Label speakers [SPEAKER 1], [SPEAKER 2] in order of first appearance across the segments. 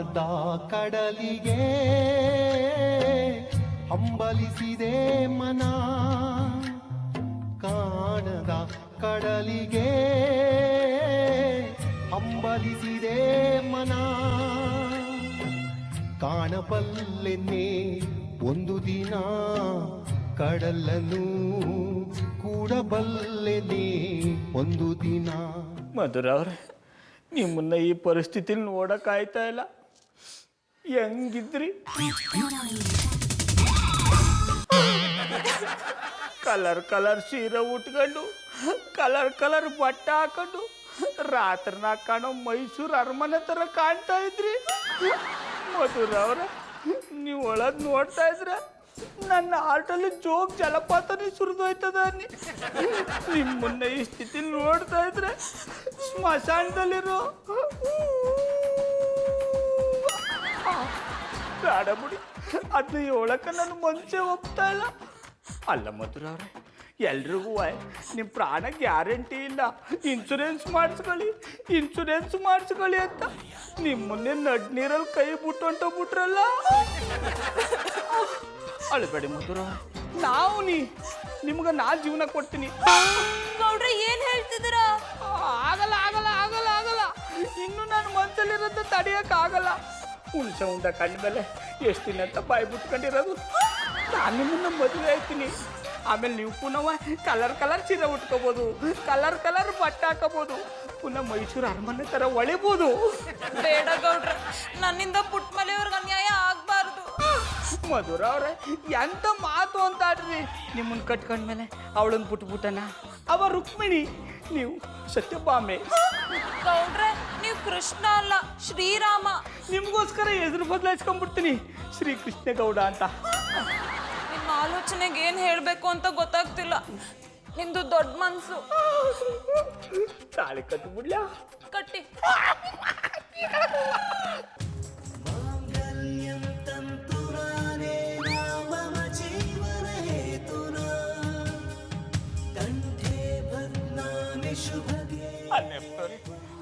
[SPEAKER 1] ಕಾಣದ ಕಡಲಿಗೆ ಹಂಬಲಿಸಿದೆ ಮನ, ಕಾಣದ ಕಡಲಿಗೆ ಹಂಬಲಿಸಿದೆ ಮನ. ಕಾಣಬಲ್ಲೆನ್ನೇ ಒಂದು ದಿನ ಕಡಲನ್ನು, ಕೂಡಬಲ್ಲೆನೇ ಒಂದು ದಿನ.
[SPEAKER 2] ಮಧುರ ಅವ್ರೆ, ನಿಮ್ಮನ್ನ ಈ ಪರಿಸ್ಥಿತಿಲಿ ನೋಡಕ್ಕಾಯ್ತಾ ಇಲ್ಲ. ಹೆಂಗಿದ್ರಿ? ಕಲರ್ ಕಲರ್ ಸೀರೆ ಉಟ್ಕೊಂಡು, ಕಲರ್ ಕಲರ್ ಬಟ್ಟೆ ಹಾಕೊಂಡು, ರಾತ್ರಿನ ಕಾಣೋ ಮೈಸೂರು ಅರಮನೆ ಥರ ಕಾಣ್ತಾ ಇದ್ರಿ. ಮಧುರ ಅವ್ರ, ನೀವು ಒಳಗೆ ನೋಡ್ತಾ ಇದ್ರೆ ನನ್ನ ಆಟಲ್ಲಿ ಜೋಗ್ ಜಲಪಾತನೇ ಸುರಿದೋಯ್ತದ. ನಿಮ್ಮನ್ನ ಈ ಸ್ಥಿತಿಲಿ ನೋಡ್ತಾ ಇದ್ರೆ ಸ್ಮಶಾನದಲ್ಲಿರೋ ಬೇಡ ಬಿಡಿ, ಅದನ್ನ ಹೇಳಕ್ಕೆ ನನ್ನ ಮನಸ್ಸೇ ಒಪ್ತಾ ಇಲ್ಲ. ಅಲ್ಲ ಮಧುರ ಅವ್ರೆ, ಎಲ್ರಿಗೂ ನಿಮ್ಮ ಪ್ರಾಣ ಗ್ಯಾರಂಟಿ ಇಲ್ಲ, ಇನ್ಶೂರೆನ್ಸ್ ಮಾಡಿಸ್ಕೊಳ್ಳಿ ಅಂತ ನಿಮ್ಮನ್ನೇ ನಡ್ ನೀರಲ್ಲಿ ಕೈ ಬಿಟ್ಟೊಂಟೋಗ್ಬಿಟ್ರಲ್ಲ. ಅಳಬೇಡಿ ಮಧುರ, ನಿಮ್ಗೆ ನಾ ಜೀವನ ಕೊಡ್ತೀನಿ.
[SPEAKER 3] ಗೌಡ್ರೆ ಏನ್ ಹೇಳ್ತಿದ್ದೀರಾ?
[SPEAKER 2] ಆಗಲ್ಲ ಆಗಲ್ಲ ಆಗಲ್ಲ ಆಗಲ್ಲ, ಇನ್ನು ನನ್ನ ಮನಸ್ಸಲ್ಲಿರೋದು ತಡೆಯೋಕ್ಕಾಗಲ್ಲ. ಹುಣಸೆ ಉಂಡ ಕಂಡ್ಮೇಲೆ ಎಷ್ಟು ದಿನ ಅಂತ ಬಾಯಿ ಬಿಟ್ಕೊಂಡಿರೋದು. ನಾನು ನಿಮ್ಮನ್ನ ಮದುವೆ ಆಯ್ತೀನಿ, ಆಮೇಲೆ ನೀವು ಪುನಃ ಕಲರ್ ಕಲರ್ ಸೀರೆ ಉಟ್ಕೋಬೋದು, ಕಲರ್ ಕಲರ್ ಬಟ್ಟೆ ಹಾಕೋಬೋದು, ಪುನಃ ಮೈಸೂರು ಅರಮನೆ ಥರ ಹೊಳಿಬೋದು.
[SPEAKER 3] ಬೇಡ ಗೌಡ್ರೆ, ನನ್ನಿಂದ ಪುಟ್ಮಲೆಯವ್ರಿಗೆ ಅನ್ಯಾಯ ಆಗ್ಬಾರ್ದು.
[SPEAKER 2] ಮಧುರ ಅವ್ರೆ, ಎಂತ ಮಾತು ಅಂತಾಡ್ರಿ. ನಿಮ್ಮನ್ನ ಕಟ್ಕೊಂಡ್ಮೇಲೆ ಅವಳನ್ನ ಬಿಟ್ಬಿಟ್ಟನ ಅವ ರುಕ್ಮಿಣಿ, ನೀವು ಸತ್ಯಭಾಮೆ.
[SPEAKER 3] ಗೌಡ್ರೆ, ನೀವು ಕೃಷ್ಣ ಅಲ್ಲ, ಶ್ರೀರಾಮ.
[SPEAKER 2] ನಿಮ್ಗೋಸ್ಕರ ಹೆಸರು ಬದಲಾಯಿಸ್ಕೊಂಡ್ಬಿಡ್ತೀನಿ, ಶ್ರೀಕೃಷ್ಣೇಗೌಡ ಅಂತ.
[SPEAKER 3] ನಿಮ್ಮ ಆಲೋಚನೆಗೆ ಏನ್ ಹೇಳ್ಬೇಕು ಅಂತ ಗೊತ್ತಾಗ್ತಿಲ್ಲ. ನಿಮ್ದು ದೊಡ್ಡ ಮನ್ಸು.
[SPEAKER 2] ತಾಳಿ ಕಟ್ಬಿಡ್ಲಾ?
[SPEAKER 3] ಕಟ್ಟಿ.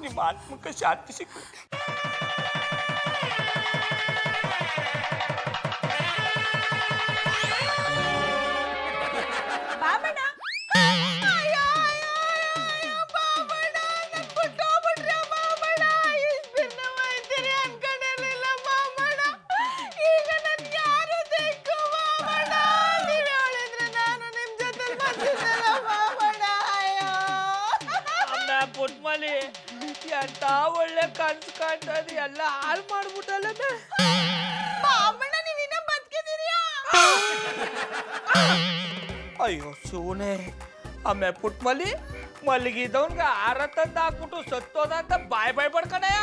[SPEAKER 2] ನಿಮ್ಮ ಆತ್ಮಕ್ಕೆ ಶಾಂತಿ ಸಿಕ್ಕಲಿ. ಪುಟ್ಮಲಿ, ಎಂತ ಒಳ್ಳೆ ಕನ್ಸು ಕಾಣ್ತದ, ಎಲ್ಲ ಹಾಳು ಮಾಡ್ಬಿಟ್ಟಲ್ಲ. ಅಯ್ಯೋ ಶಿವನೇ, ಆಮೆ ಪುಟ್ಮಲಿ ಮಲ್ಲಿಗಿದವನ್ಗೆ ಆರ ತಂದು ಹಾಕ್ಬಿಟ್ಟು ಸತ್ತೋದಂತ ಬಾಯ್ ಬಡ್ಕಣಯ್ಯ.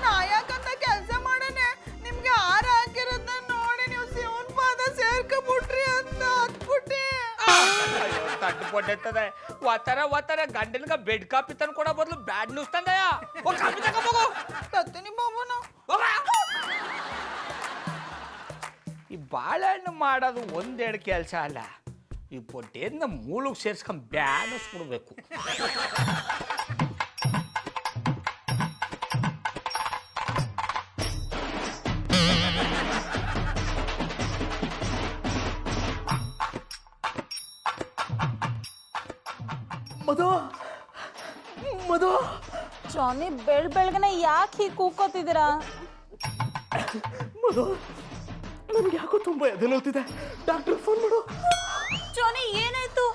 [SPEAKER 3] ನಾಯಕಂತ ಕೆಲಸ ಮಾಡನೆ ನಿಮ್ಗೆ ಆರ ಹಾಕಿರೋದನ್ನ ನೋಡಿ ನೀವು ಶಿವನ್ ಪಾದ ಸೇರ್ಕೊಂಡ್ಬಿಟ್ರಿ ಅಂತ ಹತ್ಬಿಟ್ಟಿ.
[SPEAKER 2] ಅಯ್ಯೋ ತಟ್ಟು ಪೊಟ್ಟೆತ್ತದೆ, ಒತ್ತರ ಗಂಡನ್ಗ ಬೆಡ್ ಕಾಪಿ ತಂದು ಕೊಡೋ ಬದಲು ಬ್ಯಾಡ್ ನ್ಯೂಸ್ ತಂದಯ್ಯ. ಕಾಪಿ ತಗೋಬೋಗು. ಈ ಬಾಳೆಹಣ್ಣು ಮಾಡೋದು ಒಂದೆರಡು ಕೆಲಸ ಅಲ್ಲ, ಈ ಪೊಟ್ಟೆನ ಮೂಲಕ್ಕೆ ಸೇರ್ಸ್ಕೊಂಡು ಬ್ಯಾನಿಸ್ಬಿಡ್ಬೇಕು. ಮಧು
[SPEAKER 3] ಜಾನಿ, ಬೆಳಗ್ಗೆನೆ ಯಾಕೆ ಹೀಗೆ ಕೂಕೋತಿದ್ದೀರಾ?
[SPEAKER 2] ಮಧು, ನನ್ಗೆ ಯಾಕೋ ತುಂಬಾ ಎದೆ ನೋವ್ತಿದೆ, ಡಾಕ್ಟರ್ ಫೋನ್ ಮಾಡು.
[SPEAKER 3] ಜಾನಿ, ಏನಾಯ್ತು?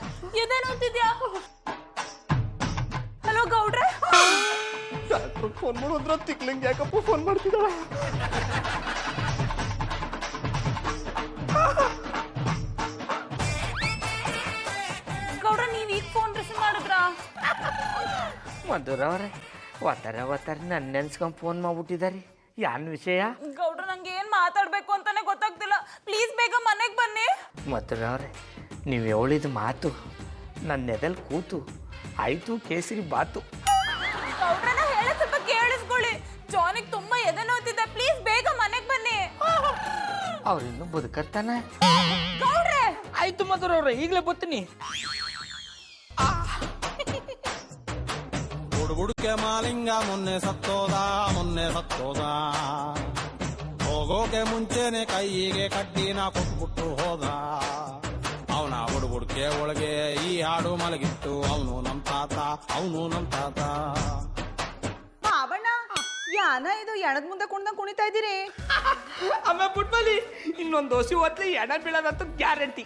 [SPEAKER 3] ಎದೆ ನೋವ್ತಿದ್ಯಾ? ಹಲೋ ಗೌಡ್ರೆ.
[SPEAKER 2] ಡಾಕ್ಟರ್ ಫೋನ್ ಮಾಡೋದ್ರ ತಿಕ್ಲಿಂಗ್ ಯಾಕಪ್ಪ ಫೋನ್ ಮಾಡ್ತಿದ್ದಾಳೆ?
[SPEAKER 3] ಗೌಡ್ರ, ನೀವ್ ಈಗ ಫೋನ್ ರಿಸೀವ್ ಮಾಡಿದ್ರಾ?
[SPEAKER 2] ಮಧುರ ಅವ್ರೆ, ಒತ್ತರ ನನ್ನ ನೆನ್ಸ್ಕೊಂಡು ಫೋನ್ ಮಾಡ್ಬಿಟ್ಟಿದ್ದಾರೆ. ಯಾನ್ ವಿಷಯ?
[SPEAKER 3] ಗೌಡ್ರ, ನಂಗೆ ಏನ್ ಮಾತಾಡ್ಬೇಕು ಅಂತಾನೆ ಗೊತ್ತಾಗ್ತಿಲ್ಲ. ಪ್ಲೀಸ್ ಬೇಗ ಮನೆಗೆ ಬನ್ನಿ.
[SPEAKER 2] ಮಧುರ ಅವ್ರೆ, ನೀವು ಹೇಳಿದ ಮಾತು ನನ್ನ ಎದೆಲ್ ಕೂತು ಆಯ್ತು ಕೇಸರಿ ಬಾತು.
[SPEAKER 3] ಗೌಡ್ರ, ನಾ ಹೇಳೋದ್ ಸ್ವಲ್ಪ ಕೇಳಿಸ್ಕೊಳ್ಳಿ. ಜಾನಿಗೆ ತುಂಬಾ ಎದೆ ನೋವ್ತಿದೆ, ಪ್ಲೀಸ್ ಬೇಗ ಮನೆಗೆ ಬನ್ನಿ.
[SPEAKER 2] ಅವ್ರಿನ್ನೂ ಬದುಕತ್ತಾನೆ.
[SPEAKER 3] ಗೌಡ್ರೆ,
[SPEAKER 2] ಆಯ್ತು ಮಧುರ ಅವ್ರೆ, ಈಗಲೇ ಬರ್ತೀನಿ.
[SPEAKER 4] ಬುಡುಬುಡುಕೆ ಮಾಲಿಂಗ ಮೊನ್ನೆ ಸತ್ತೋದ ಹೋಗೋಕೆ ಮುಂಚೆನೆ ಕೈಗೆ ಕಡ್ಡಿನ ಕೊಟ್ಬಿಟ್ಟು ಹೋದ. ಅವನ ಬುಡುಬುಡುಕೆ ಒಳಗೆ ಈ ಹಾಡು ಮಲಗಿತ್ತು. ಅವನು ನಮ್ ತಾತ
[SPEAKER 3] ಬಾಬಣ್ಣ ಯಾನ ಇದು ಎಣದ ಮುಂದೆ ಕುಣ್ದಂಗ್ ಕುಣಿತಾ ಇದ್ದೀರಿ?
[SPEAKER 2] ಅಮ್ಮ ಪುಟ್ಬಲಿ ಇನ್ನೊಂದು ದೋಸೆ ಹೊತ್ಲಿ ಎಣ ಬೀಳೋದಂತೂ ಗ್ಯಾರಂಟಿ.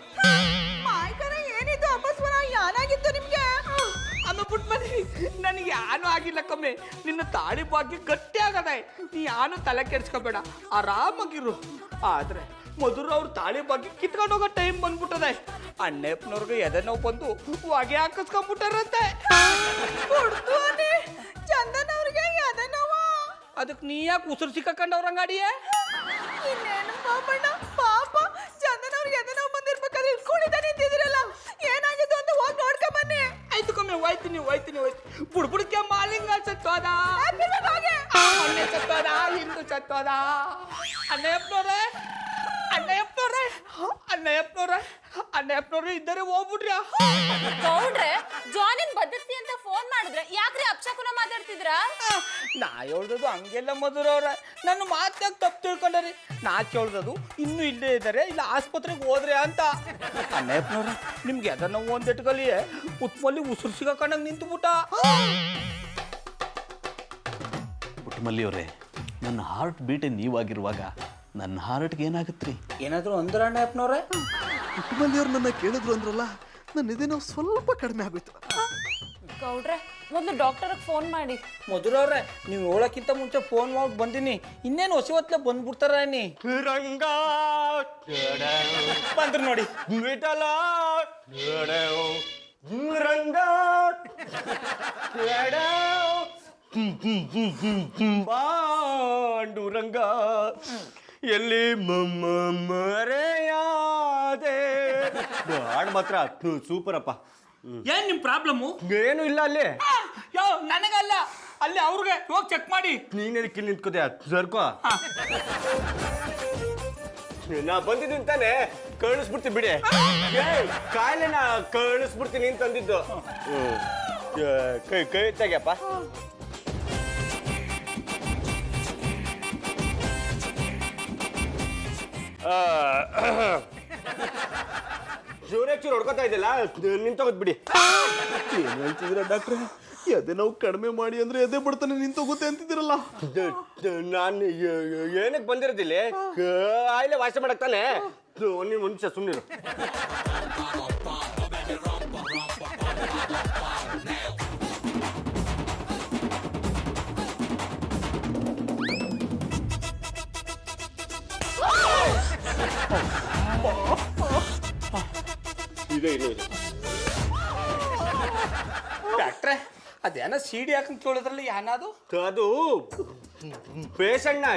[SPEAKER 3] ಮಾಯ್ಕರ ಏನಿದು ಅಪಸ್ವರ ಯಾನಾಗಿತ್ತು ನಿಮ್ಗೆ?
[SPEAKER 2] ಅಮ್ಮ ಪುಟ್ಬಲಿ ನನಗೆ ಯಾನು ಆಗಿಲ್ಲ ಕಮ್ಮಿ. ನಿನ್ನ ತಾಳಿ ಬಾಕಿ ಗಟ್ಟಿ ಆಗದೆ. ನೀ ಯಾನು ತಲೆ ಕೆಡ್ಸ್ಕೋಬೇಡ, ಆರಾಮಾಗಿರು. ಆದ್ರೆ ಮಧುರ ಅವ್ರ ತಾಳಿ ಬಾಕಿ ಕಿತ್ಕೊಂಡು ಹೋಗೋ ಟೈಮ್ ಬಂದ್ಬಿಟ್ಟದೆ. ಅಣ್ಣಪ್ಪನವ್ರಿಗೆ ಎದೆ ನೋವು ಬಂದು ಹೊಗೆ ಹಾಕಿಸ್ಕೊಂಡ್ಬಿಟ್ಟಾರಂತೆ.
[SPEAKER 3] ಚಂದನ್ ಅವ್ರಿಗೆ ಅದನ್ನವ
[SPEAKER 2] ಅದಕ್ಕೆ ನೀ ಯಾಕೆ ಉಸಿರು ಸಿಕ್ಕಂಡವ್ರ ಅಂಗಾಡಿಯೇ?
[SPEAKER 3] ಇನ್ನೇನು ಬಾಬಣ್ಣ ಪಾಪ ಚಂದನ್ ಅವ್ರಿಗೆ ಅದನ್ನವ ಬಂದಿರ್ಬೇಕಾದ್ರೆ ಇಲ್ಲಿ ಕುಣಿತಾ ನಿಂತಿದ್ರಲ್ಲ, ಏನಾಗಿತ್ತು ಅಂತ ಹೋಗಿ ನೋಡ್ಕೊ ಬನ್ನಿ.
[SPEAKER 2] ಆಯ್ತು ಕಮ್ಮಿ, ಹೋಯ್ತೀನಿ. ಬುಡ್ಬುಡ್ಕೆ ಮಾಲಿಂಗ ಸತ್ತೋದ, ಮೊನ್ನೆ ಸತ್ತೋದ, ಹಿಂದೂ ಸತ್ತೋದ. ಅಣ್ಣಪ್ಪನವ್ರೆ ಇದ್ದಾರೆ ಹೋಗ್ಬಿಟ್ರಿ.
[SPEAKER 5] ಗೌಡ್ರೆ ಜಾನಿನ್ ಬದರ್ಸಿ ಅಂತ ಫೋನ್ ಮಾಡಿದ್ರೆ ಯಾಕ್ರಿ ಅಪ್ಶಕುನ ಮಾತಾಡ್ತಿದ್ರ?
[SPEAKER 2] ನಾ ಹೇಳ್ದದು ಹಂಗೆಲ್ಲ ಮಧುರವ್ರ, ನನ್ನ ಮಾತಾಗ ತಪ್ಪು ತಿಳ್ಕೊಂಡ್ರಿ. ನಾ ಕೇಳ್ದದು ಇನ್ನೂ ಇಲ್ಲೇ ಇದ್ದಾರೆ, ಇಲ್ಲ ಆಸ್ಪತ್ರೆಗೆ ಹೋದ್ರೆ ಅಂತ. ಅಣ್ಣಪ್ಪನವ್ರೆ ನಿಮ್ಗೆ ಅದನ್ನ ಒಂದಿಟ್ಕಲಿ ಪುಟ್ಮಲ್ಲಿ ಉಸಿರು ಸಿಗಕೊಂಡಂಗೆ ನಿಂತುಬಿಟ್ಟ.
[SPEAKER 6] ಪುಟ್ಟಮಲ್ಲಿಯವರೇ, ನನ್ನ ಹಾರ್ಟ್ ಬೀಟೆ ನೀವಾಗಿರುವಾಗ ನನ್ನ ಹಾರ್ಟ್ಗೆ ಏನಾಗುತ್ತೆ ರೀ?
[SPEAKER 2] ಏನಾದ್ರು ಅಂದ್ರ ಅಣ್ಣಪ್ಪನವ್ರೆ?
[SPEAKER 7] ಪುಟ್ಟಮಲ್ಲಿಯವ್ರು ನನ್ನ ಕೇಳಿದ್ರು ಅಂದ್ರಲ್ಲ, ನನ್ನ ಇದೇನೋ ಸ್ವಲ್ಪ ಕಡಿಮೆ ಆಗೋಯ್ತು.
[SPEAKER 5] ಗೌಡ್ರೆ ಮೊದಲು ಡಾಕ್ಟರ್ಗೆ ಫೋನ್ ಮಾಡಿ.
[SPEAKER 2] ಮಧುರವ್ರೆ ನೀವು ಹೇಳಕ್ಕಿಂತ ಮುಂಚೆ ಫೋನ್ ಮಾಡಿ ಬಂದಿನಿ. ಇನ್ನೇನು ಹೊಸ ಹೊತ್ಲೆ ಬಂದ್ಬಿಡ್ತಾರ ನೀ
[SPEAKER 1] ರಂಗ
[SPEAKER 2] ಬಂದ್ರು ನೋಡಿ.
[SPEAKER 1] ವಿಠಲ ರಂಗ ಪಾಂಡುರಂಗ ಎಲ್ಲಿ ಮರೆಯಾದೆ. ಹಾಡು ಮಾತ್ರ ಸೂಪರ್ ಅಪ್ಪ.
[SPEAKER 2] ಏನ್ ನಿಮ್ ಪ್ರಾಬ್ಲಮ್ಮು?
[SPEAKER 1] ಏನು ಇಲ್ಲ ಅಲ್ಲಿ.
[SPEAKER 2] ಯೋ ನನಗಲ್ಲ, ಅಲ್ಲಿ ಅವ್ರಿಗೆ ಹೋಗಿ ಚೆಕ್ ಮಾಡಿ.
[SPEAKER 1] ನೀನೇನಕ್ಕೆ ಇಲ್ಲಿ ನಿಂತ್ಕೋದೆ? ಸರ್ಕೋ ನಾ ಬಂದಿದ್ದೀನಿ ತಾನೆ, ಕಳಿಸ್ಬಿಡ್ತೀನಿ ಬಿಡಿ. ಕಾಯಿಲೆನ ಕಳಿಸ್ಬಿಡ್ತೀನಿ ಅಂತ ಅಂದಿದ್ದು. ಕೈ ತೆಗಿಯಪ್ಪ. ಚೂರೇ ಚೂರು ಹೊಡ್ಕೋತಾ ಇದ್ದಿಲ್ಲ, ನಿಂತೋಗದ್ ಬಿಡಿ.
[SPEAKER 7] ಏನು ಹೇಳ್ತಿದ್ದೀರಾ ಡಾಕ್ಟ್ರೆ? ಎದೆ ನಾವು ಕಡಿಮೆ ಮಾಡಿ ಅಂದ್ರೆ ಎದೆ ಬಿಡ್ತಾನೆ ನಿಂತೋಗುತ್ತೆ ಅಂತಿದ್ದೀರಲ್ಲ.
[SPEAKER 1] ನಾನು ಏನಕ್ಕೆ ಬಂದಿರೋದಿಲ್ಲ, ಆಯ್ಲೆ ವಾಸ ಮಾಡಕ್ ತಾನೆ. ಒಂದು ನಿಮಿಷ ಸುಮ್ಮನಿರು. ಇದೆ.
[SPEAKER 2] ಡಾಕ್ಟ್ರೆ ಅದೇನ ಸಿಡಿ ಹಾಕಂತ ಕೇಳಿದ್ರಲ್ಲಿ ಏನಾದು?
[SPEAKER 1] ಅದು ಪೇಷಂಟ್ನ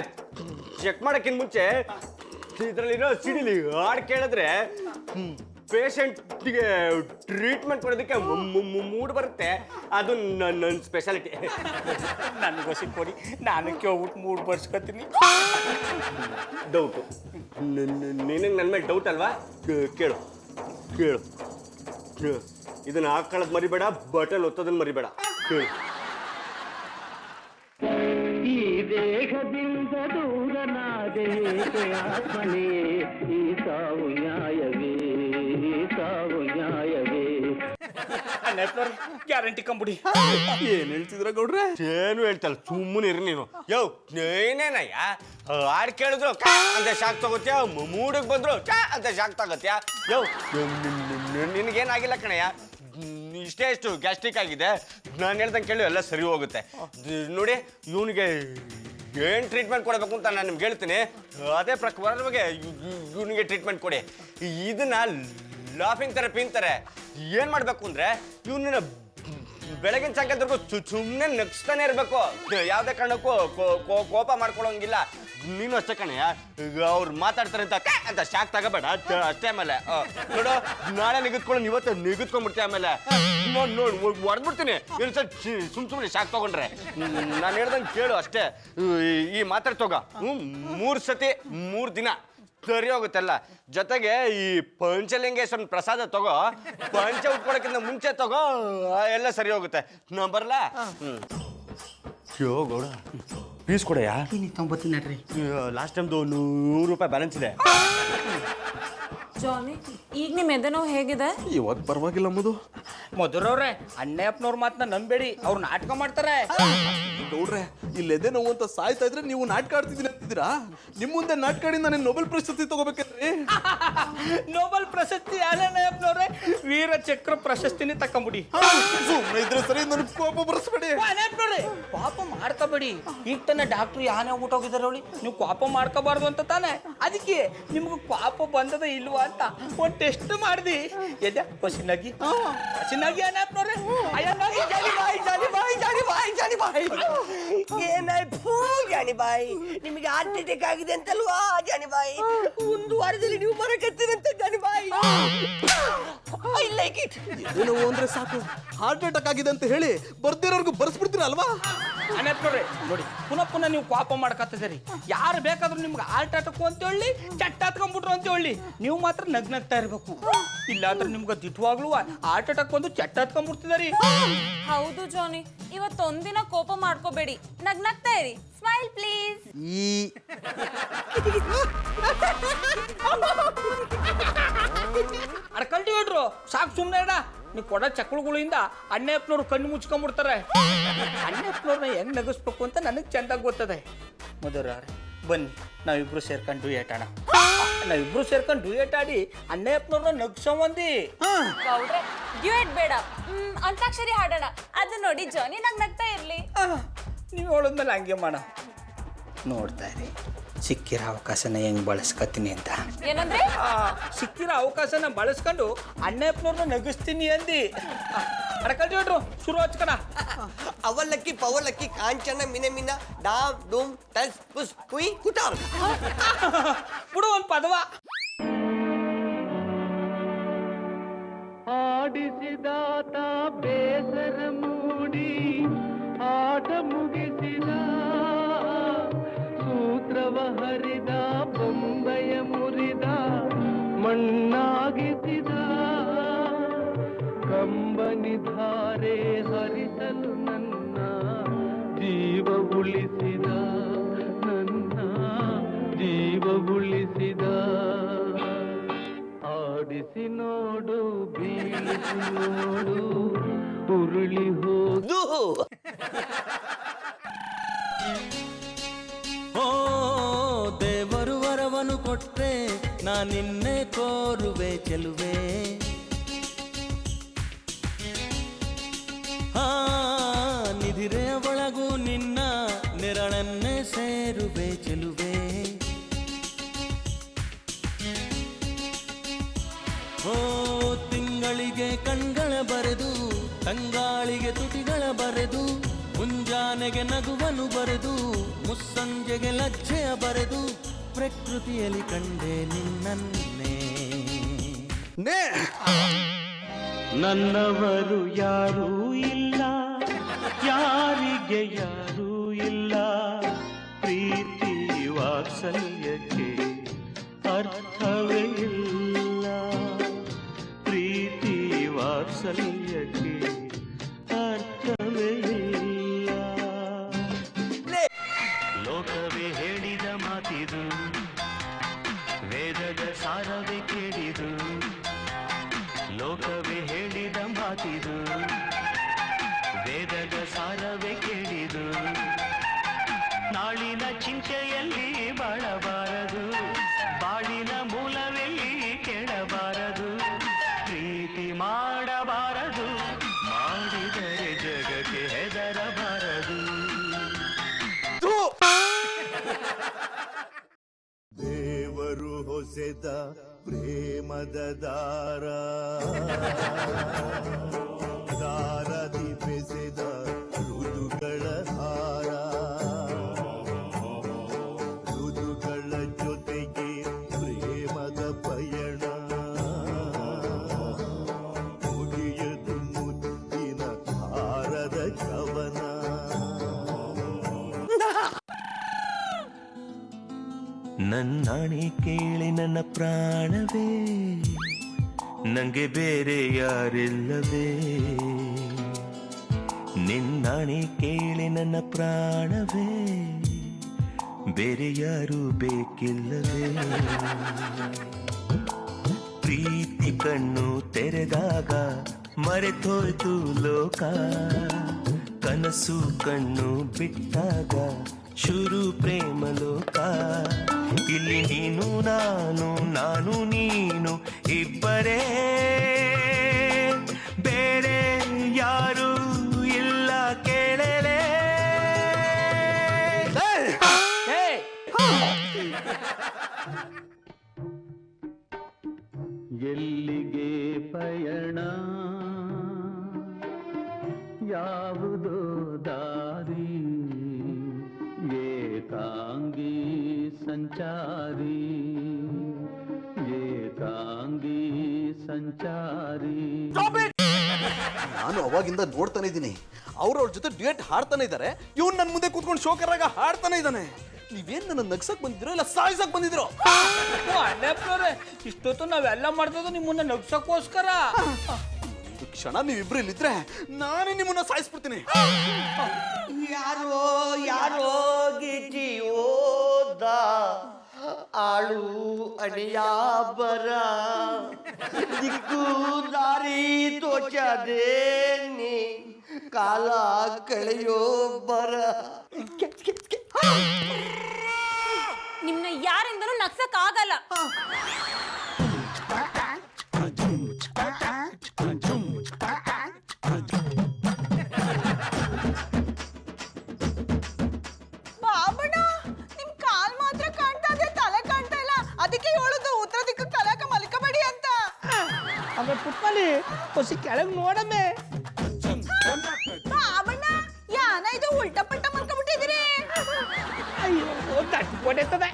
[SPEAKER 1] ಚೆಕ್ ಮಾಡಕ್ಕಿಂತ ಮುಂಚೆ ಇದರಲ್ಲಿರೋ ಸಿಡಿಲಿ ಹಾಡು ಕೇಳಿದ್ರೆ ಪೇಷಂಟ್ಗೆ ಟ್ರೀಟ್ಮೆಂಟ್ ಕೊಡೋದಕ್ಕೆ ಮೂಡ್ ಬರುತ್ತೆ. ಅದು ನನ್ನ ಸ್ಪೆಷಾಲಿಟಿ.
[SPEAKER 2] ನನಗೋಸಿ ಕೊಡಿ, ನಾನು ಕೇಳ್ಬಿಟ್ಟು ಮೂಡ್ ಬರ್ಸ್ಕೊತೀನಿ.
[SPEAKER 1] ಡೌಟು ನಿನಗೆ ನನ್ನ ಮೇಲೆ ಡೌಟ್ ಅಲ್ವಾ? ಕೇಳು. ಇದನ್ನ ಹಾಕೊಳ್ಳೋದು ಮರಿಬೇಡ, ಬಟನ್ ಒತ್ತೋದನ್ನ ಮರಿಬೇಡ. ಕೇಳು.
[SPEAKER 8] ಈ ದೇಹದಿಂದ ದೂರನಾದೆ ಆತ್ಮನೇ, ಈ ಸಾವು ನ್ಯಾಯವೇ,
[SPEAKER 2] ಗ್ಯಾರಂಟಿ ಕಂಬಿಡಿ.
[SPEAKER 7] ಏನ್ ಹೇಳ್ತಿದ್ರ ಗೌಡ್ರೆ?
[SPEAKER 1] ಏನು ಹೇಳ್ತಲ್ಲ, ಸುಮ್ಮನೆ ಇರಿ ನೀನು. ಯೋ ಏನೇನಯ್ಯ, ಹಾಡು ಕೇಳಿದ್ರು ಅಂತ ಶಾಕ್ ತಗೋತ್ಯಾ, ಮೂಡಿಗೆ ಬಂದ್ರು ಅಂತ ಶಾಕ್ ತಗೋತ್ಯಾ. ಯೋ ನಿನಗೇನಾಗಿಲ್ಲ ಕಣಯ್ಯ, ಇಷ್ಟು ಗ್ಯಾಸ್ಟ್ರಿಕ್ ಆಗಿದೆ. ನಾನು ಹೇಳ್ದಂಗೆ ಕೇಳಿ ಎಲ್ಲ ಸರಿ ಹೋಗುತ್ತೆ. ನೋಡಿ ಇವನಿಗೆ ಏನು ಟ್ರೀಟ್ಮೆಂಟ್ ಕೊಡಬೇಕು ಅಂತ ನಾನು ನಿಮ್ಗೆ ಹೇಳ್ತೀನಿ, ಅದೇ ಪ್ರಕಾರವಾಗಿ ಇವನಿಗೆ ಟ್ರೀಟ್ಮೆಂಟ್ ಕೊಡಿ. ಇದನ್ನ ಲಾಫಿಂಗ್ ಥೆರಪಿ ಅಂತಾರೆ. ಏನು ಮಾಡಬೇಕು ಅಂದರೆ ಇವನ್ನ ಬೆಳಗಿನ ಸಾಯಂಕಾಲದವರೆಗೂ ಸುಮ್ಮನೆ ನಗ್ಸ್ತಾನೆ ಇರಬೇಕು. ಯಾವುದೇ ಕಾರಣಕ್ಕೂ ಕೋಪ ಮಾಡ್ಕೊಳ್ಳೋಂಗಿಲ್ಲ. ನೀನು ಅಷ್ಟೇ ಕಣಯ್ಯ, ಅವ್ರು ಮಾತಾಡ್ತಾರೆ ಅಂತ ಶಾಕ್ ತಗೋಬೇಡ ಅಷ್ಟೇ. ಆಮೇಲೆ ನೋಡು, ನಾಳೆ ನಿಗದ್ಕೊಂಡು ಇವತ್ತು ನಿಗದ್ಕೊಂಡ್ಬಿಡ್ತೀವಿ. ಆಮೇಲೆ ನೋಡಿ ಹೊಡೆದ್ಬಿಡ್ತೀನಿ ಇನ್ನೊಂದ್ಸಲ ಸುಮ್ಮನೆ ಶಾಕ್ ತಗೊಂಡ್ರೆ. ನಾನು ಹೇಳ್ದಂಗೆ ಕೇಳು ಅಷ್ಟೇ. ಈ ಮಾತ್ರೆ ತಗೋ, 3 ಸತಿ 3 ದಿನ ಸರಿ ಹೋಗುತ್ತಲ್ಲ. ಜೊತೆಗೆ ಈ ಪಂಚಲಿಂಗೇಶ್ವರನ ಪ್ರಸಾದ ತಗೋ, ಪಂಚ ಉಟ್ಕೊಳಕ್ಕಿಂತ ಮುಂಚೆ ತಗೋ, ಎಲ್ಲ ಸರಿ ಹೋಗುತ್ತೆ. ನಾ ಬರಲಾ? ಯೋ ಗೌಡ ಫೀಸ್ ಕೊಡಯ್ಯ.
[SPEAKER 2] ನೀನು ತೊಂಬತ್ತೀನಿ ನಡ್ರಿ.
[SPEAKER 1] ಲಾಸ್ಟ್ ಟೈಮ್ದು 100 ರೂಪಾಯಿ ಬ್ಯಾಲೆನ್ಸ್ ಇದೆ.
[SPEAKER 5] ಜಾನಿ ಈಗ ನಿಮ್ಮ ಎದೆ ನೋವು ಹೇಗಿದೆ?
[SPEAKER 7] ಇವಾಗ ಪರವಾಗಿಲ್ಲ ಅಂಬುದು.
[SPEAKER 2] ಮಧುರವ್ರೆ, ಅಣ್ಣಪ್ಪನವ್ರ ಮಾತನ್ನ ನಂಬೇಡಿ, ಅವ್ರು ನಾಟಕ ಮಾಡ್ತಾರೆ.
[SPEAKER 7] ಗೌಡ್ರೆ, ಇಲ್ಲೆದೆ ನೋವು ಅಂತ ಸಾಯ್ತಾ ಇದ್ರೆ ನೀವು ನಾಟಕ ಆಡ್ತಿದ್ದೀನಿ ಅಂತಿದ್ದೀರಾ? ನಿಮ್ಮ ಮುಂದೆ ನಾಟಕ ಆಡಿ ನಾನು ನೊಬೆಲ್ ಪ್ರಶಸ್ತಿ ತಗೋಬೇಕಂದ್ರಿ.
[SPEAKER 2] ನೋಬೆಲ್ ಪ್ರಶಸ್ತಿ ಅಣ್ಣಪ್ಪನವ್ರೆ, ವೀರ ಚಕ್ರ ಪ್ರಶಸ್ತಿನೇ ತಕೊಂಬಿಡಿ.
[SPEAKER 7] ಸುಮ್ಮನೆ ಇದ್ರೆ ಸರಿ, ನನಗೆ ಕೋಪ ಬರೆಸ್ಬೇಡಿ.
[SPEAKER 2] ಅಣ್ಣಪ್ಪನವ್ರೆ, ಪಾಪ ಮಾಡ್ಕೋಬೇಡಿ. ಈಗ ತಾನೆ ಡಾಕ್ಟ್ರು ಯಾನೇ ಊಟೋಗಿದ್ದಾರೆ ಹೇಳಿ, ನೀವು ಪಾಪ ಮಾಡ್ಕೋಬಾರ್ದು ಅಂತ ತಾನೆ. ಅದಕ್ಕೆ ನಿಮ್ಗೆ ಪಾಪ ಬಂದದ ಇಲ್ವಾ ಅಂತ ಒಂದು ಟೆಸ್ಟ್ ಮಾಡ್ದಿ. ಎದೆ ಹಸಿನಾಗಿ ಅಣ್ಣಪ್ಪನವ್ರೆ, ಅಯ್ಯನಾಗಿ ಜಾಲಿ ಬಾಯಿ ಜಾಲಿ ಬಾಯಿ ಜಾಲಿ ಬಾಯಿ ಜಾಲಿ ಬಾಯಿ.
[SPEAKER 9] ಏನಾಯ್ತು ಜಾನಿಬಾಯಿ, ನಿಮಗೆ ಹಾರ್ಟ್ ಅಟ್ಯಾಕ್ ಆಗಿದೆ ಅಂತಲ್ವಾ ಜಾನಿಬಾಯಿ? ಒಂದು ವಾರದಲ್ಲಿ ನೀವು ಬರಕತ್ತೀರಂತ ಜಾನಿಬಾಯಿ. I like it.
[SPEAKER 7] ಎದೆ ನೋವು ಅಂದ್ರೆ ಸಾಕು, ಹಾರ್ಟ್ ಅಟ್ಯಾಕ್ ಆಗಿದೆ ಅಂತ ಹೇಳಿ ಬರ್ದಿರೋರ್ಗು ಬರ್ಸ್ಬಿಡ್ತೀರ ಅಲ್ವಾ?
[SPEAKER 2] ಅಣ್ಣಪ್ಪನವ್ರೆ ನೋಡಿ, ಪುನಃ ಪುನಃ ನೀವು ಕೋಪ ಮಾಡ್ಕತ್ತಿದ್ದೀರಿ. ಯಾರು ಬೇಕಾದ್ರೂ ನಿಮ್ಗೆ ಹಾರ್ಟ್ ಅಟ್ಯಾಕ್ ಅಂತ ಹೇಳಿ ಚಟ್ಟ ಹತ್ಕೊಂಡ್ಬಿಟ್ರು ಅಂತ ಹೇಳಿ, ನೀವು ಮಾತ್ರ ನಗ್ನಗ್ತಾ ಇರ್ಬೇಕು. ಇಲ್ಲಾಂದ್ರೆ ನಿಮ್ಗೆ ದಿಟ್ವಾಗ್ಲೂ ಹಾರ್ಟ್ ಅಟ್ಯಾಕ್ ಬಂದು ಚಟ್ಟ ಹತ್ಕೊಂಡ್ಬಿಡ್ತಿದಾರಿ.
[SPEAKER 5] ಹೌದು ಜಾನಿ, ಇವತ್ತೊಂದಿನ ಕೋಪ ಮಾಡ್ಕೋಬೇಡಿ, ನಗ್ನಗ್ತಾ ಇರಿ. Smile please.
[SPEAKER 2] ಅಡ್ಕಲ್ಟಿವೇಟ್ರು ಸಾಕು, ಸುಮ್ಮನೆ ಇಡ. ನೀವು ಕೊಡೋ ಚಕ್ಳುಗಳಿಂದ ಅಣ್ಣಪ್ಪನವ್ರು ಕಣ್ಣು ಮುಚ್ಕೊಂಡ್ಬಿಡ್ತಾರೆ. ಅಣ್ಣಪ್ಪನವ್ರನ್ನ ಹೆಂಗ್ ನಗಿಸ್ಬೇಕು ಅಂತ ನನಗೆ ಚೆಂದಾಗಿ ಗೊತ್ತದೆ. ಮಧುರ ಬನ್ನಿ, ನಾವಿಬ್ರು ಸೇರ್ಕೊಂಡು ಡ್ಯೂಯೇಟ್ ಆಡ. ನಾವಿಬ್ರು ಸೇರ್ಕೊಂಡು ಡ್ಯೂಯೇಟ್ ಆಡಿ ಅಣ್ಣಪ್ಪನವ್ರನ್ನ ನಗ್ಸೋಂಬಂದಿ.
[SPEAKER 5] ಗೌಡ್ರೆ, ಡ್ಯೂಯೇಟ್ ಬೇಡ, ಅಂತಾಕ್ಷರಿ ಹಾಡೋಣ. ಅದು ನೋಡಿ ಜಾನಿ ನಗ್ನಗ್ತಾ ಇರ್ಲಿ.
[SPEAKER 2] ನೀವು ಹೇಳದ್ಮೇಲೆ ಹಂಗೆ ಮಾಡ. ನೋಡ್ತಾ ಇರಿ, ಸಿಕ್ಕಿರೋ ಅವಕಾಶನ ಹೆಂಗ್ ಬಳಸ್ಕೊತೀನಿ ಅಂತ.
[SPEAKER 5] ಏನಂದ್ರೆ?
[SPEAKER 2] ಸಿಕ್ಕಿರೋ ಅವಕಾಶನ ಬಳಸ್ಕೊಂಡು ಅಣ್ಣಪ್ಪನವ್ರನ್ನ ನಗಿಸ್ತೀನಿ ಅಂದಿ. ಅಡ್ಕಲ್ಟಿವೇಟ್ರು ಶುರು ಹಚ್ಕಣ.
[SPEAKER 9] ಅವಲಕ್ಕಿ ಪವಲಕ್ಕಿ ಕಾಂಚನ ಮಿನ ಮಿನ ಡಾಮ್ ಡೂಮ್ ಟಸ್ ಪುಸ್ ಕುಯ್ ಕುಟಾರ್.
[SPEAKER 2] ಬಿಡು ಒಂದು ಪದವ.
[SPEAKER 8] ಆಡಿಸಿದಾತ ಬೇಸರ ಮೂಡಿ ಆಟ ಮುಗಿಸಿದ, ಸೂತ್ರವ ಹರಿದ ಬೊಂಬೆಯ ಮುರಿದ ಮಣ್ಣಾಗಿಸಿದ, ಕಂಬನಿಧಾರೆ ಹರಿಸಲು ನನ್ನ ಜೀವ ಉಳಿಸಿದ, ನನ್ನ ಜೀವ ಉಳಿಸಿದ. ಆಡಿಸಿ ನೋಡು, ಬೀಳಿಸಿ ನೋಡು, ಉರುಳಿ ಹೋದು.
[SPEAKER 10] ಓ ದೇವರು ವರವನು ಕೊಟ್ರೆ ನಾನಿನ್ನೆ ಕೋರುವೆ ಚೆಲುವೆ. ಹಾ, ನಿಧಿರೆಯ ಒಳಗೂ ನಿನ್ನ ನೆರಳನ್ನೇ ಸೇರುವೆ ಚೆಲುವೆ. ಓ ತಿಂಗಳಿಗೆ ಕಣ್ಗಳ ಬರೆದು, ತಂಗಾಳಿಗೆ ತುಟಿಗಳ ಬರೆದು, ಮುಂಜಾನೆಗೆ ನಗುವನು ಬರೆದು, ಮುಸ್ಸಂಜೆಗೆ ಲಜ್ಜೆಯ ಬರೆದು, ಪ್ರಕೃತಿಯಲ್ಲಿ ಕಂಡೆ ನಿನ್ನನ್ನೇ. ನನ್ನವರು ಯಾರೂ ಇಲ್ಲ, ಯಾರಿಗೆ ಯಾರೂ ಇಲ್ಲ, ಪ್ರೀತಿ ವಾತ್ಸಲ್ಯಕ್ಕೆ ಅರ್ಥವೇ ಇಲ್ಲ, ಪ್ರೀತಿ ವಾತ್ಸಲ್ಯಕ್ಕೆ ಅರ್ಥವೇ ಇಲ್ಲ. ಲೋಕವೇ ಹೇಳಿದ ಮಾತಿದು, ವೇದದ ಸಾರವೇ ಕೇಳಿದು. ಲೋಕವೇ ಹೇಳಿದ ಮಾತಿದು, ವೇದದ ಸಾರವೇ ಕೇಳಿದು. ನಾಳಿನ ಚಿಂತೆಯಲ್ಲಿ ಬಾಳಬಾರದು, ಬಾಳಿನ ಮೂಲವೆಲ್ಲಿ ಕೆಡಬಾರದು, ಪ್ರೀತಿ ಮಾಡಬಾರದು, ಮಾಡಿದರೆ ಜಗಕ್ಕೆ ಹೆದರಬಾರದು.
[SPEAKER 11] ದೇವರು ಹೊಸೆದ ಪ್ರೇಮದ ದಾರ, ದಾರದಿ ಬೆಸೆದ ಋತುಗಳ ಹಾರ, ಋತುಗಳ ಜೊತೆಗೆ ಪ್ರೇಮದ ಪಯಣ, ಮುಗಿಯದು ಮುತ್ತಿನ ಹಾರದ ಕವನ.
[SPEAKER 10] ನನ್ನಾಣೆ ಕೇಳಿ ನನ್ನ ಪ್ರಾಣವೇ, ನಂಗೆ ಬೇರೆ ಯಾರಿಲ್ಲವೇ. ನಿನ್ನಾಣೆ ಕೇಳಿ ನನ್ನ ಪ್ರಾಣವೇ ಬೇರೆ ಯಾರು ಬೇಕಿಲ್ಲವೇ ಪ್ರೀತಿ ಕಣ್ಣು ತೆರೆದಾಗ ಮರೆತೋಯ್ತು ಲೋಕ ಕನಸು ಕಣ್ಣು ಬಿಟ್ಟಾಗ ಶುರು ಪ್ರೇಮ ಲೋಕ ಇಲ್ಲಿ ನೀನು ನಾನು ನಾನು ನೀನು ಇಬ್ಬರೇ ಬೇರೆ ಯಾರು ಇಲ್ಲ ಕೇಳಲೇ
[SPEAKER 8] ಎಲ್ಲಿಗೆ ಪಯಣ ಯಾವುದೋ ದಾರಿ ಏಕಾಂಗಿ ಸಂಚಾರಿ ಏಕಾಂಗಿ ಸಂಚಾರಿ.
[SPEAKER 7] ನಾನು ಅವಾಗಿಂದ ನೋಡ್ತಾನೆ ಇದ್ದೀನಿ ಅವ್ರವ್ರ ಜೊತೆ ಡ್ಯೂಯೆಟ್ ಹಾಡ್ತಾನೆ ಇದ್ದಾರೆ. ಇವ್ನು ನನ್ನ ಮುಂದೆ ಕೂತ್ಕೊಂಡು ಶೋಕರಾಗ ಹಾಡ್ತಾನೆ ಇದ್ದಾನೆ. ನೀವೇನ್ ನನ್ನ ನಗ್ಸಕ್ ಬಂದಿದ್ರೋ ಇಲ್ಲ ಸಾಯಿಸಕ್ ಬಂದಿದ್ರೋ?
[SPEAKER 2] ಅಣ್ಣಪ್ಪನವ್ರೆ, ಇಷ್ಟೊತ್ತು ನಾವೆಲ್ಲ ಮಾಡ್ತದ್ದು ನಿಮ್ಮನ್ನ ನಗ್ಸಕ್ಕೋಸ್ಕರ.
[SPEAKER 7] ಒಂದು ಕ್ಷಣ ನೀವಿಬ್ರು ಇಲ್ಲಿದ್ರೆ ನಾನೇ ನಿಮ್ಮನ್ನ ಸಾಯಿಸ್ಬಿಡ್ತೀನಿ.
[SPEAKER 9] ಯಾರೋ ಯಾರೋ ಗಿಜಿಯೋದ ಆಳು ಅಣಿಯ ಬರ ದಿಕ್ಕು ದಾರಿ ತೋಚದೇನಿ ಕಾಲ ಕಳೆಯೋ ಬರ.
[SPEAKER 5] ನಿಮ್ನ ಯಾರಿಂದನೂ ನಗ್ಸಕ್ ಆಗಲ್ಲ.
[SPEAKER 3] ಬಾಬಣ್ಣ, ನಿಮ್ ಕಾಲ್ ಮಾತ್ರ ಕಾಣ್ತಾ ಇದೆ, ತಲೆ ಕಾಣ್ತಾ ಇಲ್ಲ. ಅದಕ್ಕೆ ಹೇಳುದು ಉತ್ತರ ದಿಕ್ಕು ತಲಕ ಮಲ್ಕಬೇಡಿ ಅಂತ.
[SPEAKER 2] ಆಮೇಲೆ ಪುಟ್ಮಲಿ ಹೊಸಿ ಕೆಳಗ್ ನೋಡಮ್ಮೆ.
[SPEAKER 3] ಬಾಬಣ್ಣ, ಯಾನ ಇದು ಉಲ್ಟಾ ಪಲ್ಟ ಮಲ್ಕೊಂಡ್ಬಿಟ್ಟಿದ್ದೀರಿ.
[SPEAKER 2] ಅಯ್ಯೋ, ತಟ್ಕೊಡೆತದೆ.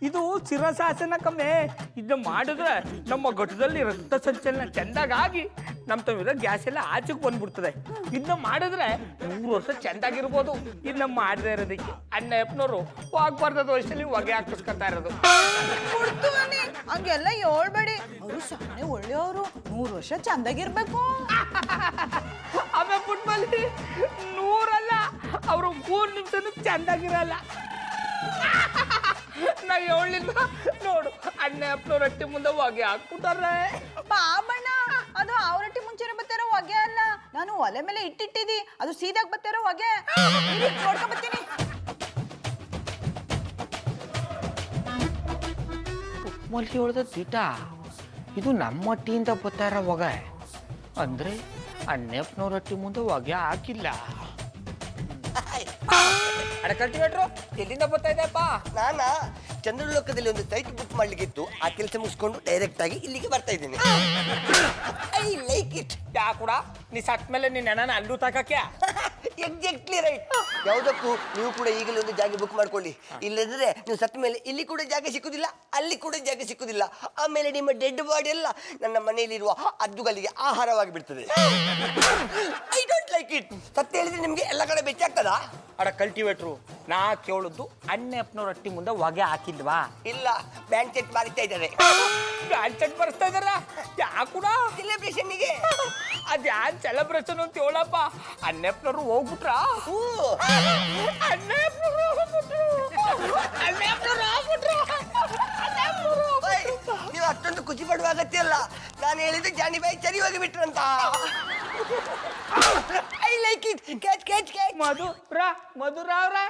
[SPEAKER 2] ಇದು ಶಿರಶಾಸನ ಕಮ್ಮೆ. ಇದನ್ನ ಮಾಡಿದ್ರೆ ನಮ್ಮ ಘಟದಲ್ಲಿ ರಕ್ತ ಸಂಚಲನ ಚೆಂದಾಗಿ ನಮ್ಮ ತಮ್ಮಿರೋ ಗ್ಯಾಸ್ ಎಲ್ಲ ಆಚೆಗೆ ಬಂದ್ಬಿಡ್ತದೆ. ಇದನ್ನ ಮಾಡಿದ್ರೆ 100 ವರ್ಷ ಚೆಂದಾಗಿರ್ಬೋದು. ಇದನ್ನ ಮಾಡದೇ ಇರೋದಕ್ಕೆ ಅಣ್ಣಪ್ಪನವರು ಹೋಗ್ಬಾರ್ದ ವಯಸ್ಸಲ್ಲಿ ಹೊಗೆ ಹಾಕಿಸ್ಕೊತಾ ಇರೋದು.
[SPEAKER 3] ಕೊಡ್ತು ಅನ್ನಿ, ಹಂಗೆಲ್ಲ ಹೇಳ್ಬೇಡಿ. ಅವರು ಸಾನೆ ಒಳ್ಳೆಯವರು, 100 ವರ್ಷ ಚಂದಾಗಿರ್ಬೇಕು.
[SPEAKER 2] ಆಮೇಲೆ ಪುಟ್ಮಲ್ಲಿ 100 ಅಲ್ಲ, ಅವರು 3 ನಿಮಿಷನೂ ಚೆಂದಾಗಿರಲ್ಲ. ನಾ ಹೇಳಿಲ್ಲ ನೋಡು, ಅಣ್ಣಪ್ಪನವ್ರ ರೊಟ್ಟಿ ಮುಂದೆ ಹೊಗೆ ಹಾಕ್ಬಿಟ್ಟಾರೆ.
[SPEAKER 3] ಬಾಬಣ್ಣ, ಅದು ಅವರಟ್ಟಿ ಮುಂಚೆನೆ ಬತ್ತಾರ ಹೊಗೆ ಅಲ್ಲ. ನಾನು ಒಲೆ ಮೇಲೆ ಇಟ್ಟಿಟ್ಟಿದಿ, ಅದು ಸೀದಾಗ ಬತ್ತಾರ ಹೊಗೆ. ನೋಡ್ಕೊಂಡ್ ಬರ್ತೀನಿ.
[SPEAKER 2] ಮಲ್ಲಿ ಹೇಳ್ದ ತೀಟ, ಇದು ನಮ್ಮ ಹೊಟ್ಟಿಯಿಂದ ಬತ್ತಾರ ಹೊಗೆ ಅಂದ್ರೆ ಅಣ್ಣಪ್ಪನವ್ರ ರೊಟ್ಟಿ ಮುಂದೆ ಹೊಗೆ ಹಾಕಿಲ್ಲ. ಅಡ ಕಲ್ಟಿವೇಟ್ರು ಎಲ್ಲಿಂದ ಬರ್ತಾ ಇದೆಯಪ್ಪ?
[SPEAKER 9] ನಾನಾ ಚಂದ್ರಲೋಕದಲ್ಲಿ ಒಂದು ಸೈಟ್ ಬುಕ್ ಮಾಡ್ಲಿಕ್ಕಿತ್ತು. ಆ ಕೆಲಸ ಮುಗಿಸ್ಕೊಂಡು ಡೈರೆಕ್ಟ್ ಆಗಿ ಇಲ್ಲಿಗೆ ಬರ್ತಾ ಇದ್ದೀನಿ. I like it.
[SPEAKER 2] ಯಾ ಕೂಡ ನೀ ಸಟ್ ಮೇಲೆ ನೀನ್ ನೆನನ ಅಲ್ಲೂ ತಕಕ್ಕೆ.
[SPEAKER 9] Exactly right. ಯಾವುದಕ್ಕೂ ನೀವು ಕೂಡ ಈಗಲೇ ಒಂದು ಜಾಗ ಬುಕ್ ಮಾಡ್ಕೊಳ್ಳಿ. ಇಲ್ಲದಿದ್ರೆ ನೀವು ಸತ್ತ ಮೇಲೆ ಇಲ್ಲಿ ಕೂಡ ಜಾಗ ಸಿಕ್ಕುದಿಲ್ಲ, ಅಲ್ಲಿ ಕೂಡ ಜಾಗ ಸಿಕ್ಕುದಿಲ್ಲ. ಆಮೇಲೆ ನಿಮ್ಮ ಡೆಡ್ ಬಾಡಿ ಎಲ್ಲ ನನ್ನ ಮನೆಯಲ್ಲಿರುವ ಹದ್ದುಗಳಿಗೆ ಆಹಾರವಾಗಿ ಬಿಡ್ತದೆ. I don't like it. ಸತ್ಯ ಹೇಳಿದ್ರೆ ನಿಮ್ಗೆ ಎಲ್ಲ ಕಡೆ ಬೆಚ್ಚಾಗ್ತದಾ?
[SPEAKER 2] ಅಡ ಕಲ್ಟಿವೇಟ್ರು, ನಾ ಕೇಳುದು ಅಣ್ಣಪ್ಪನವ್ರ ರೊಟ್ಟಿ ಮುಂದೆ ಹೊಗೆ ಹಾಕಿಲ್ವಾ?
[SPEAKER 9] ಇಲ್ಲ, ಬ್ಯಾಂಡ್ ಸೆಟ್ ಮಾರಿತಾ ಇದ್ದಾರೆ.
[SPEAKER 2] ಬ್ಯಾಂಡ್ ಸೆಟ್ ಬರ್ಸ್ತಾ ಇದಾರ. ಯಾ ಕೂಡ
[SPEAKER 9] ಸೆಲೆಬ್ರೇಷನ್ಗೆ.
[SPEAKER 2] ಅದ್ಯಾನ್ ಸೆಲೆಬ್ರೇಷನ್ ಅಂತ ಹೇಳಪ್ಪ. ಅಣ್ಣಪ್ಪನವ್ರು ಹೋಗ್ಬಿಟ್ರ?
[SPEAKER 9] ನೀವು ಅಷ್ಟೊಂದು ಖುಷಿ ಪಡುವ ಅಗತ್ಯ ಅಲ್ಲ. ನಾನು ಹೇಳಿದ್ದು ಜಾನಿ ಬಾಯಿ ಸರಿ ಹೋಗಿ ಬಿಟ್ರಂತ. I like it. Catch catch catch.
[SPEAKER 2] Madhura ಅವ್ರೆ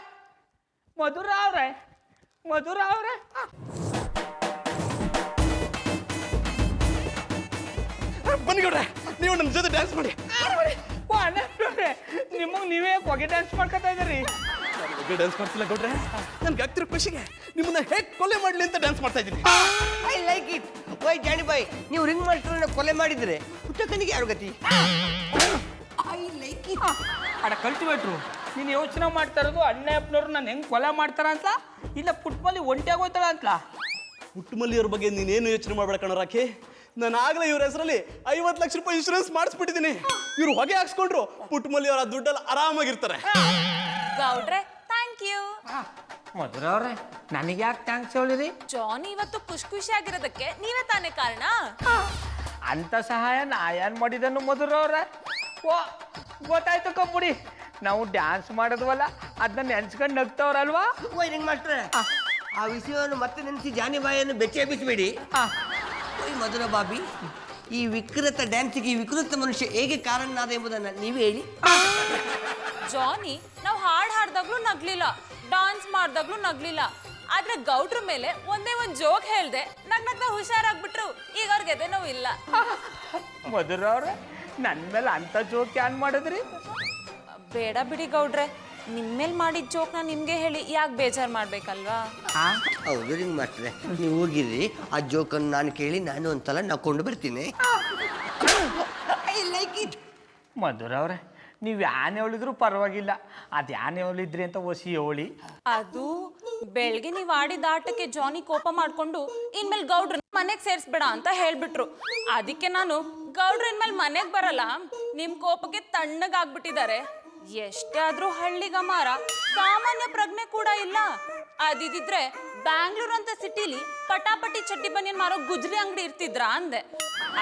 [SPEAKER 7] ಬನ್ನಿ ಗೌಡ್ರೆ, ನೀವು ನನ್ನ ಜೊತೆ ಡ್ಯಾನ್ಸ್ ಮಾಡಿ.
[SPEAKER 2] ನಿಮಗ್ ನೀವೇ ಹೊಗೆ ಡ್ಯಾನ್ಸ್ ಮಾಡ್ಕೊತಾ ಇದ್ದೀರಿ.
[SPEAKER 7] ಡ್ಯಾನ್ಸ್ ಮಾಡ್ತಿಲ್ಲ ಗೌಡ್ರೆ, ನನ್ಗೆ ಆಗ್ತಿರೋ ಖುಷಿಗೆ ನಿಮ್ಮನ್ನ ಹೇಗೆ ಕೊಲೆ ಮಾಡ್ಲಿ ಅಂತ ಡ್ಯಾನ್ಸ್ ಮಾಡ್ತಾ ಇದ್ದೀನಿ.
[SPEAKER 9] I like it. ವೈ ಜಾನಿ ಬಾಯ್, ನೀವು ರಿಂಗ್ ಮಾಸ್ಟರ್ನ ಕೊಲೆ ಮಾಡಿದ್ರೆ ಹುಟ್ಟಕನಿಗೆ ಯಾರು ಗತಿ? I like it.
[SPEAKER 2] ಅಡ ಕಲ್ಟಿವೇಟ್ರು, ನೀನು ಯೋಚನೆ ಮಾಡ್ತಾ ಇರೋದು ಅಣ್ಣಪ್ಪನವ್ರು ನಾನು ಹೆಂಗ್ ಕೊಲೆ ಮಾಡ್ತಾರ ಅಂತ, ಇಲ್ಲ ಪುಟ್ಮಲ್ಲಿ ಒಂಟಿಯಾಗೋಯ್ತಾಳ ಅಂತಲ?
[SPEAKER 7] ಪುಟ್ಟಮಲ್ಲಿಯವ್ರ ಬಗ್ಗೆ ನೀನೇನು ಯೋಚನೆ ಮಾಡ್ಬೇಡ ಕಣ ರಾಖಿ. ನಾನು ಆಗಲೇ ಇವ್ರ ಹೆಸರಲ್ಲಿ 50 ಲಕ್ಷ ರೂಪಾಯಿ ಇನ್ಶೂರೆನ್ಸ್ ಮಾಡಿಸ್ಬಿಟ್ಟಿದ್ದೀನಿ. ಇವ್ರು ಹೊಗೆ ಹಾಕ್ಸ್ಕೊಂಡ್ರು ಪುಟ್ಟಮಲ್ಲಿಯವ್ರ ದುಡ್ಡಲ್ಲಿ ಆರಾಮಾಗಿರ್ತಾರೆ.
[SPEAKER 5] ಗೌಡ್ರೆ, ಥ್ಯಾಂಕ್ ಯು.
[SPEAKER 2] ಮಧುರ ಅವ್ರೆ, ನನಗೆ ಯಾಕೆ ಥ್ಯಾಂಕ್ಸ್ ಹೇಳಿರಿ?
[SPEAKER 5] ಜಾನಿ ಇವತ್ತು ಖುಷಿಯಾಗಿರೋದಕ್ಕೆ ನೀವೇ ತಾನೇ ಕಾರಣ.
[SPEAKER 2] ಅಂತ ಸಹಾಯ ನಾ ಏನ್ ಮಾಡಿದನು ಮಧುರ ಅವ್ರೆ? ಓ ಗೊತ್ತಾಯ್ತು ಕಪ್ಪುಡಿ, ನಾವು ಡ್ಯಾನ್ಸ್ ಮಾಡಿದ್ವಲ್ಲ ಅದನ್ನ ನೆನ್ಸ್ಕೊಂಡು ನಗ್ತವ್ರಲ್ವಾ?
[SPEAKER 9] ವೈರಿಂಗ್ ಮಾಸ್ಟ್ರೆ, ಆ ವಿಷಯವನ್ನು ಮತ್ತೆ ನೆನೆಸಿ ಜಾನಿ ಬಾಯನ್ನು ಬೆಚ್ಚೆ ಎಬ್ಬಿಸಬೇಡಿ. ಓಯ್ ಮಧುರ ಬಾಬಿ, ಈ ವಿಕೃತ ಡ್ಯಾನ್ಸಿಗೆ ಈ ವಿಕೃತ ಮನುಷ್ಯ ಹೇಗೆ ಕಾರಣನಾದ ಎಂಬುದನ್ನು ನೀವೇ ಹೇಳಿ.
[SPEAKER 5] ಜಾನಿ ನಾವು ಹಾಡ್ ಹಾಡ್ದಾಗ್ಲೂ ನಗ್ಲಿಲ್ಲ, ಡಾನ್ಸ್ ಮಾಡ್ದಾಗ್ಲೂ ನಗ್ಲಿಲ್ಲ. ಆದ್ರೆ ಗೌಡ್ರ ಮೇಲೆ ಒಂದೇ ಒಂದ್ ಜೋಕ್ ಹೇಳ್ದೆ ನಗ್ನಗ್ತಾ ಹುಷಾರಾಗ್ಬಿಟ್ರು. ಈಗ ಅವ್ರಿಗೆ ಎದೆ ನೋವು ಇಲ್ಲ.
[SPEAKER 2] ಮಧುರ ಅವ್ರೆ, ನನ್ನ ಮೇಲೆ ಅಂತ ಜೋಕ್ ಏನ್ ಮಾಡಿದ್ರಿ?
[SPEAKER 5] ಬೇಡ ಬಿಡಿ ಗೌಡ್ರೆ, ನಿಮ್ಮೇಲ್ ಮಾಡಿದ ಜೋಕ್ನ ನಿಮ್ಗೆ ಹೇಳಿ ಯಾಕೆ ಬೇಜಾರ್ ಮಾಡ್ಬೇಕಲ್ವಾ?
[SPEAKER 9] ಹೌದು ರಿಂಗ್ ಮಾಸ್ಟ್ರೆ, ನೀವು ಹೋಗಿರಿ, ಆ ಜೋಕನ್ನು ನಾನು ಕೇಳಿ ನಾನು ಒಂದ್ಸಲ ನಕ್ಕೊಂಡು ಬರ್ತೀನಿ. I like it.
[SPEAKER 2] ಮಧುರ ಅವ್ರೆ, ನೀವು ಯಾನ್ ಹೇಳಿದ್ರು ಪರವಾಗಿಲ್ಲ, ಅದು ಯಾನ್ ಹೇಳಿದ್ರಿ ಅಂತ ಒಸಿ ಹೇಳಿ.
[SPEAKER 5] ಅದು ಬೆಳಗ್ಗೆ ನೀವು ಆಡಿದ ಆಟಕ್ಕೆ ಜಾನಿ ಕೋಪ ಮಾಡ್ಕೊಂಡು ಇನ್ಮೇಲೆ ಗೌಡ್ರ ಮನೆಗೆ ಸೇರಿಸ್ಬೇಡ ಅಂತ ಹೇಳ್ಬಿಟ್ರು. ಅದಕ್ಕೆ ನಾನು ಗೌಡ್ರ ಇನ್ಮೇಲೆ ಮನೆಗೆ ಬರಲ್ಲ, ನಿಮ್ ಕೋಪಕ್ಕೆ ತಣ್ಣಗಾಗ್ಬಿಟ್ಟಿದ್ದಾರೆ. ಎಷ್ಟೇ ಆದ್ರೂ ಹಳ್ಳಿಗಮಾರ, ಸಾಮಾನ್ಯ ಪ್ರಜ್ಞೆ ಕೂಡ ಇಲ್ಲ. ಅದಿದ್ರೆ ಬ್ಯಾಂಗ್ಳೂರ್ ಅಂತ ಸಿಟಿಲಿ ಪಟಾಪಟಿ ಚಡ್ಡಿ ಬನಿಯನ್ ಮಾರೋ ಗುಜ್ರಿ ಅಂಗಡಿ ಇರ್ತಿದ್ರ ಅಂದೆ.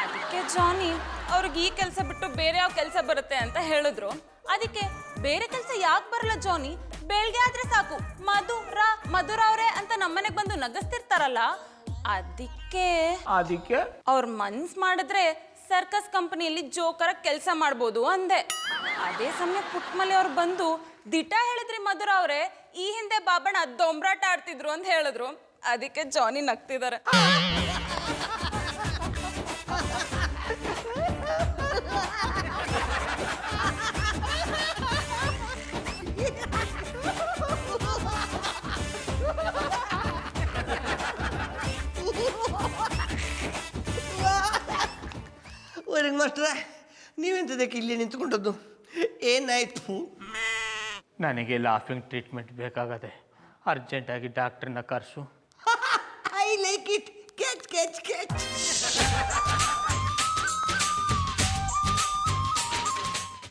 [SPEAKER 5] ಅದಕ್ಕೆ ಜಾನಿ ಅವ್ರಿಗೆ ಈ ಕೆಲಸ ಬಿಟ್ಟು ಬೇರೆ ಯಾವ ಕೆಲಸ ಬರುತ್ತೆ ಅಂತ ಹೇಳಿದ್ರು. ಅದಕ್ಕೆ ಬೇರೆ ಕೆಲಸ ಯಾಕೆ ಬರಲ್ಲ ಜಾನಿ, ಬೆಳಗ್ಗೆ ಆದ್ರೆ ಸಾಕು ಮಧುರ ಅವ್ರೆ ಅಂತ ನಮ್ಮನೆಗೆ ಬಂದು ನಗಸ್ತಿರ್ತಾರಲ್ಲ, ಅದಕ್ಕೆ ಅವ್ರ ಮನ್ಸ್ ಮಾಡಿದ್ರೆ ಸರ್ಕಸ್ ಕಂಪನಿಯಲ್ಲಿ ಜೋಕರ ಕೆಲಸ ಮಾಡ್ಬೋದು ಅಂದೆ. ಅದೇ ಸಮಯ ಪುಟ್ಮಲಿ ಅವ್ರು ಬಂದು ದಿಟ ಹೇಳಿದ್ರಿ ಮಧುರ ಅವ್ರೆ, ಈ ಹಿಂದೆ ಬಾಬಣ್ಣ ದೊಂಬ್ರಾಟ ಆಡ್ತಿದ್ರು ಅಂತ ಹೇಳಿದ್ರು. ಅದಕ್ಕೆ ಜಾನಿ ನಗ್ತಿದ್ದಾರೆ.
[SPEAKER 9] ರಿಂಗ್ ಮಾಸ್ಟ್ರೆ, ನೀವೆಂತದಕ್ಕೆ ಇಲ್ಲಿ ನಿಂತ್ಕೊಂಡದ್ದು? ಏನಾಯ್ತು?
[SPEAKER 2] ನನಗೆ ಲಾಫಿಂಗ್ ಟ್ರೀಟ್ಮೆಂಟ್ ಬೇಕಾಗದೆ, ಅರ್ಜೆಂಟಾಗಿ ಡಾಕ್ಟ್ರನ್ನ ಕರೆಸು.